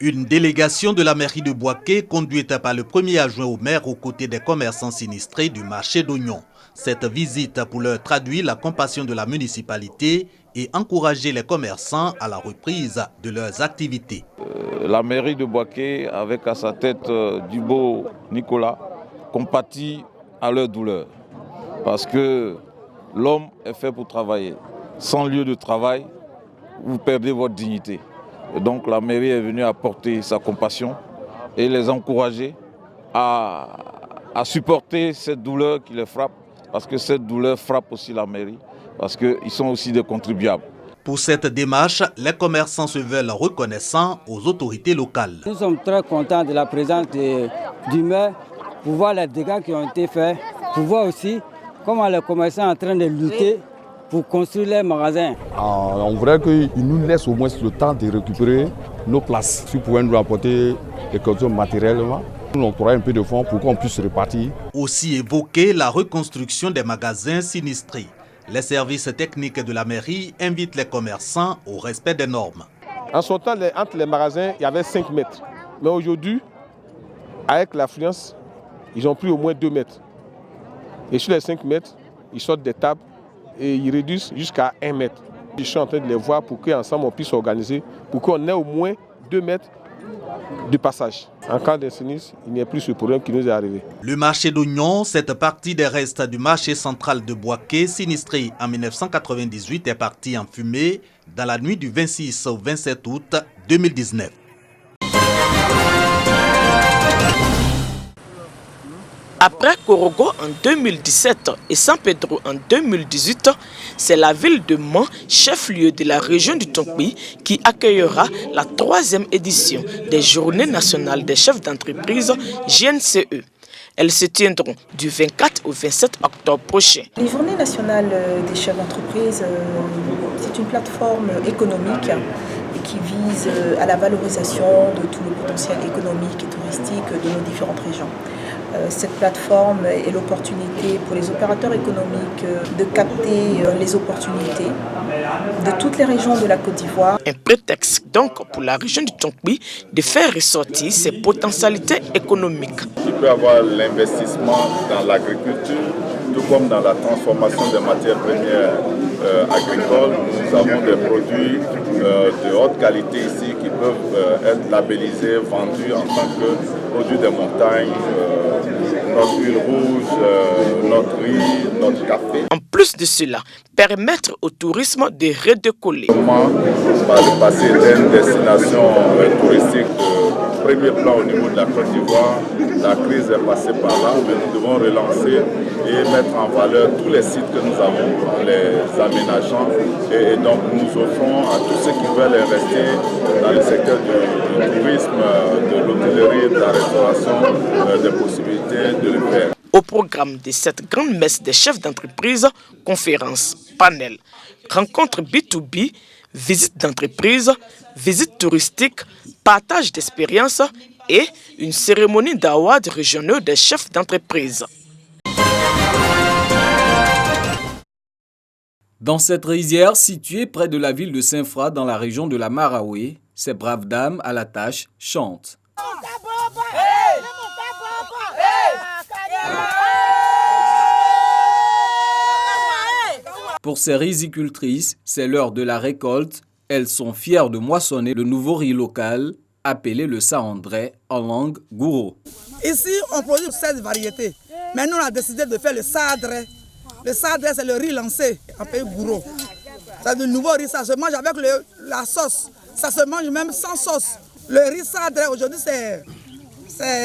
Une délégation de la mairie de Boaké, conduite par le premier adjoint au maire aux côtés des commerçants sinistrés du marché d'oignons. Cette visite pour leur traduire la compassion de la municipalité et encourager les commerçants à la reprise de leurs activités. La mairie de Boaké, avec à sa tête Dubo Nicolas, compatit à leur douleur. Parce que l'homme est fait pour travailler. Sans lieu de travail, vous perdez votre dignité. Et donc la mairie est venue apporter sa compassion et les encourager à supporter cette douleur qui les frappe, parce que cette douleur frappe aussi la mairie, parce qu'ils sont aussi des contribuables. Pour cette démarche, les commerçants se veulent reconnaissants aux autorités locales. Nous sommes très contents de la présence du maire pour voir les dégâts qui ont été faits, pour voir aussi comment les commerçants sont en train de lutter pour construire les magasins. On voudrait qu'ils nous laissent au moins le temps de récupérer nos places. Si vous pouvez nous apporter des conditions matériellement, nous octroyer un peu de fonds pour qu'on puisse repartir. Aussi évoquer la reconstruction des magasins sinistrés. Les services techniques de la mairie invitent les commerçants au respect des normes. En son temps, entre les magasins, il y avait 5 mètres. Mais aujourd'hui, avec l'affluence, ils ont pris au moins 2 mètres. Et sur les 5 mètres, ils sortent des tables et ils réduisent jusqu'à 1 mètre. Je suis en train de les voir pour qu'ensemble on puisse s'organiser, pour qu'on ait au moins 2 mètres de passage. En cas de sinistre, il n'y a plus ce problème qui nous est arrivé. Le marché d'oignons, cette partie des restes du marché central de Boaké, sinistré en 1998, est partie en fumée dans la nuit du 26 au 27 août 2019. Après Korogo en 2017 et San Pedro en 2018, c'est la ville de Mans, chef-lieu de la région du Tonkpi, qui accueillera la 3e édition des Journées nationales des chefs d'entreprise JNCE. Elles se tiendront du 24 au 27 octobre prochain. Les Journées nationales des chefs d'entreprise, c'est une plateforme économique qui vise à la valorisation de tout le potentiel économique et touristique de nos différentes régions. Cette plateforme est l'opportunité pour les opérateurs économiques de capter les opportunités de toutes les régions de la Côte d'Ivoire. Un prétexte donc pour la région du Tonkpi de faire ressortir ses potentialités économiques. Il peut y avoir l'investissement dans l'agriculture, tout comme dans la transformation des matières premières agricoles. Nous avons des produits de haute qualité ici qui peuvent être labellisés, vendus en tant que produits des montagnes, notre huile rouge, notre riz, notre café. En plus de cela, permettre au tourisme de redécoller. Par le passé, était une destination touristique de premier plan au niveau de la Côte d'Ivoire. La crise est passée par là, mais nous devons relancer et mettre en valeur tous les sites que nous avons en les aménageant. Et donc nous offrons à tous ceux qui veulent investir dans le secteur du tourisme, de l'hôtellerie, de la restauration, des possibilités de le faire. Au programme de cette grande messe des chefs d'entreprise, conférences, panels, rencontres B2B, visites d'entreprise, visites touristiques, partage d'expériences et une cérémonie d'awards régionaux des chefs d'entreprise. Dans cette rizière située près de la ville de Saint-Fra dans la région de la Maraoué, ces braves dames à la tâche chantent. Pour ces rizicultrices, c'est l'heure de la récolte. Elles sont fières de moissonner le nouveau riz local, appelé le sahandré en langue gouro. Ici, on produit 16 variétés. Mais nous, on a décidé de faire le sahandré. Le sahandré, c'est le riz lancé, appelé gouro. C'est du nouveau riz, ça se mange avec la sauce. Ça se mange même sans sauce. Le riz sahandré, aujourd'hui, c'est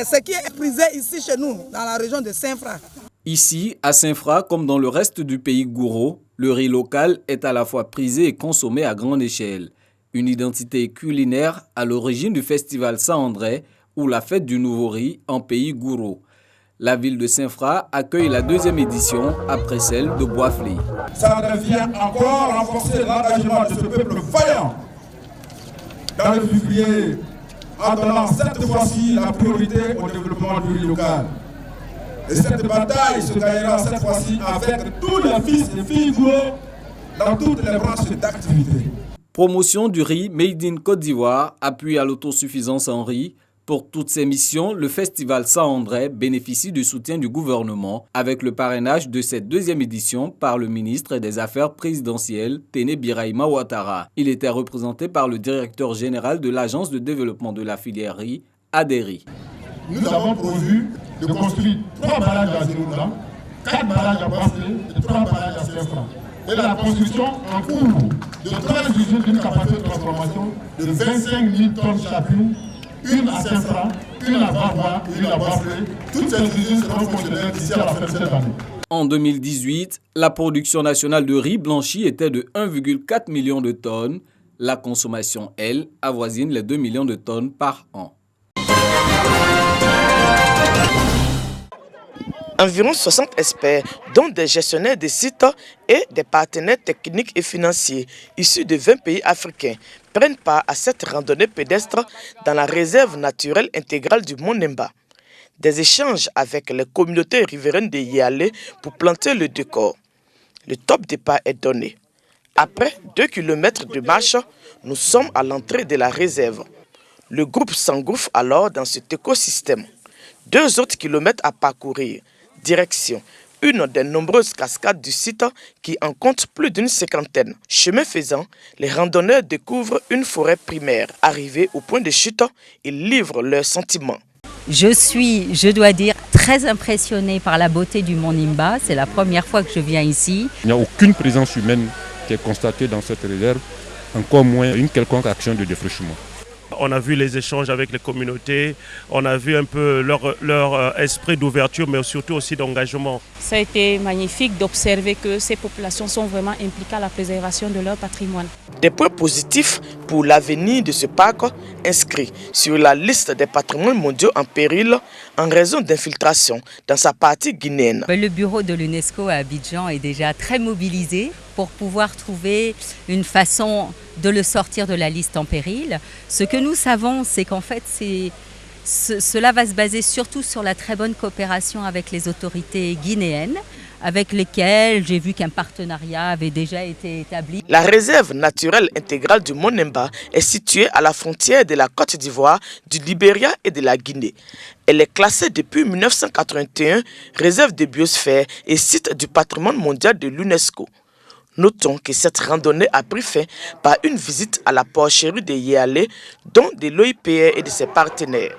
ce qui est prisé ici chez nous, dans la région de Saint-Fra. Ici, à Saint-Fra, comme dans le reste du pays gouro, le riz local est à la fois prisé et consommé à grande échelle. Une identité culinaire à l'origine du festival Sahandré ou la fête du nouveau riz en pays gouro. La ville de Saint-Fra accueille la 2e édition après celle de Boisflé. Ça devient encore renforcer l'engagement de ce peuple vaillant dans le février en donnant cette fois-ci la priorité au développement du riz local. Et cette bataille se gagnera cette fois-ci avec tous les fils et filles gouro dans toutes les branches d'activité. Promotion du riz Made in Côte d'Ivoire, appui à l'autosuffisance en riz. Pour toutes ces missions, le festival Saint-André bénéficie du soutien du gouvernement avec le parrainage de cette deuxième édition par le ministre des Affaires présidentielles, Téné Birahima Ouattara. Il était représenté par le directeur général de l'Agence de développement de la filière riz, ADERI. Nous avons prévu de construire 3 barrages à Zérouda, 4 barrages à Baslé et 3 barrages à Saint-Franc. Et la construction en cours de 3 usines d'une capacité de transformation de 25 000 tonnes chacune, une à Saint-Franc, une à Barbois et une à Baslé. Toutes ces usines seront fonctionnelles d'ici à la fin de cette année. En 2018, la production nationale de riz blanchi était de 1,4 million de tonnes. La consommation, elle, avoisine les 2 millions de tonnes par an. Environ 60 experts, dont des gestionnaires de sites et des partenaires techniques et financiers issus de 20 pays africains, prennent part à cette randonnée pédestre dans la réserve naturelle intégrale du Mont Nemba. Des échanges avec les communautés riveraines de Yéalé pour planter le décor. Le top départ est donné. Après 2 km de marche, nous sommes à l'entrée de la réserve. Le groupe s'engouffre alors dans cet écosystème. 2 autres kilomètres à parcourir. Direction une des nombreuses cascades du site qui en compte plus d'une 50aine. Chemin faisant, les randonneurs découvrent une forêt primaire. Arrivés au point de chute, ils livrent leurs sentiments. Je dois dire, très impressionnée par la beauté du Mont Nimba. C'est la première fois que je viens ici. Il n'y a aucune présence humaine qui est constatée dans cette réserve, encore moins une quelconque action de défrichement. On a vu les échanges avec les communautés, on a vu un peu leur esprit d'ouverture, mais surtout aussi d'engagement. Ça a été magnifique d'observer que ces populations sont vraiment impliquées à la préservation de leur patrimoine. Des points positifs pour l'avenir de ce parc inscrit sur la liste des patrimoines mondiaux en péril en raison d'infiltration dans sa partie guinéenne. Le bureau de l'UNESCO à Abidjan est déjà très mobilisé pour pouvoir trouver une façon de le sortir de la liste en péril. Ce que nous savons, c'est qu'en fait, cela va se baser surtout sur la très bonne coopération avec les autorités guinéennes, avec lesquelles j'ai vu qu'un partenariat avait déjà été établi. La réserve naturelle intégrale du Mont Nemba est située à la frontière de la Côte d'Ivoire, du Libéria et de la Guinée. Elle est classée depuis 1981 réserve de biosphère et site du patrimoine mondial de l'UNESCO. Notons que cette randonnée a pris fin par une visite à la porcherie de Yéalé, dont de l'OIPR et de ses partenaires.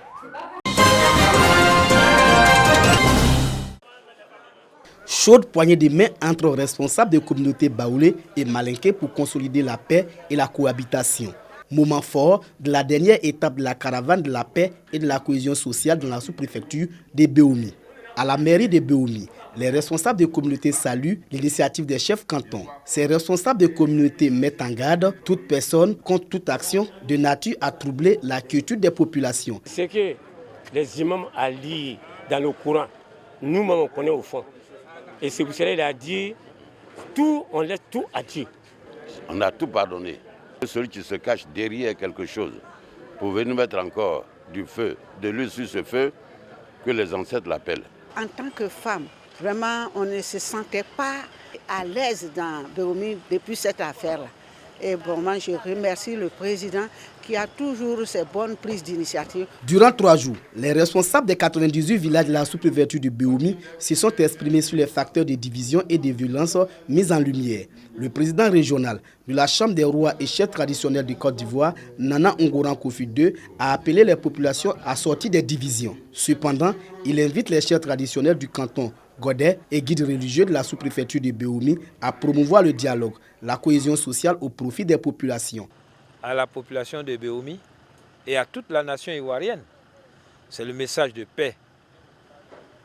Chaude poignée de main entre responsables des communautés baoulées et malinqués pour consolider la paix et la cohabitation. Moment fort de la dernière étape de la caravane de la paix et de la cohésion sociale dans la sous-préfecture de Béoumi. À la mairie de Béoumi, les responsables des communautés saluent l'initiative des chefs cantons. Ces responsables des communautés mettent en garde toute personne contre toute action de nature à troubler la quiétude des populations. C'est que les imams a dit dans le Coran, nous-mêmes on connaît au fond. Et c'est pour cela qu'il a dit, tout, on laisse tout à Dieu. On a tout pardonné. Celui qui se cache derrière quelque chose pour venir mettre encore du feu, de l'huile sur ce feu, que les ancêtres l'appellent. En tant que femme, vraiment, on ne se sentait pas à l'aise dans Béoumi depuis cette affaire-là. Et vraiment, je remercie le président qui a toujours ses bonnes prises d'initiative. Durant 3 jours, les responsables des 98 villages de la sous-préfecture de Béoumi se sont exprimés sur les facteurs de division et de violence mis en lumière. Le président régional de la Chambre des rois et chef traditionnel de Côte d'Ivoire, Nana Ongoran Kofi II, a appelé les populations à sortir des divisions. Cependant, il invite les chefs traditionnels du canton Godet et guides religieux de la sous-préfecture de Béoumi à promouvoir le dialogue, la cohésion sociale au profit des populations. À la population de Béoumi et à toute la nation ivoirienne, c'est le message de paix,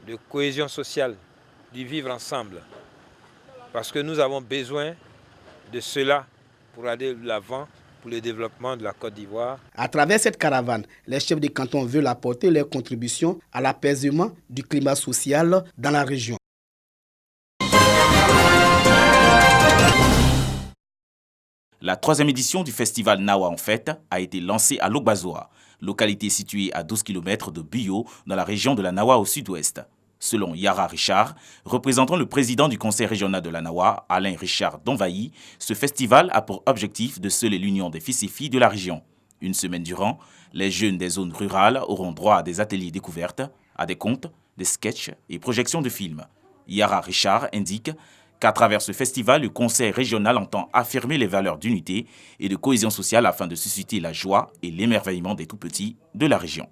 de cohésion sociale, du vivre ensemble. Parce que nous avons besoin de cela pour aller de l'avant pour le développement de la Côte d'Ivoire. À travers cette caravane, les chefs des cantons veulent apporter leur contribution à l'apaisement du climat social dans la région. La 3e édition du festival Nawa en Fête a été lancée à Logbazoa, localité située à 12 km de Bio, dans la région de la Nawa au sud-ouest. Selon Yara Richard, représentant le président du conseil régional de la Nawa, Alain Richard Donvailly, ce festival a pour objectif de sceller l'union des fils et filles de la région. Une semaine durant, les jeunes des zones rurales auront droit à des ateliers découvertes, à des contes, des sketchs et projections de films. Yara Richard indique qu'à travers ce festival, le conseil régional entend affirmer les valeurs d'unité et de cohésion sociale afin de susciter la joie et l'émerveillement des tout-petits de la région.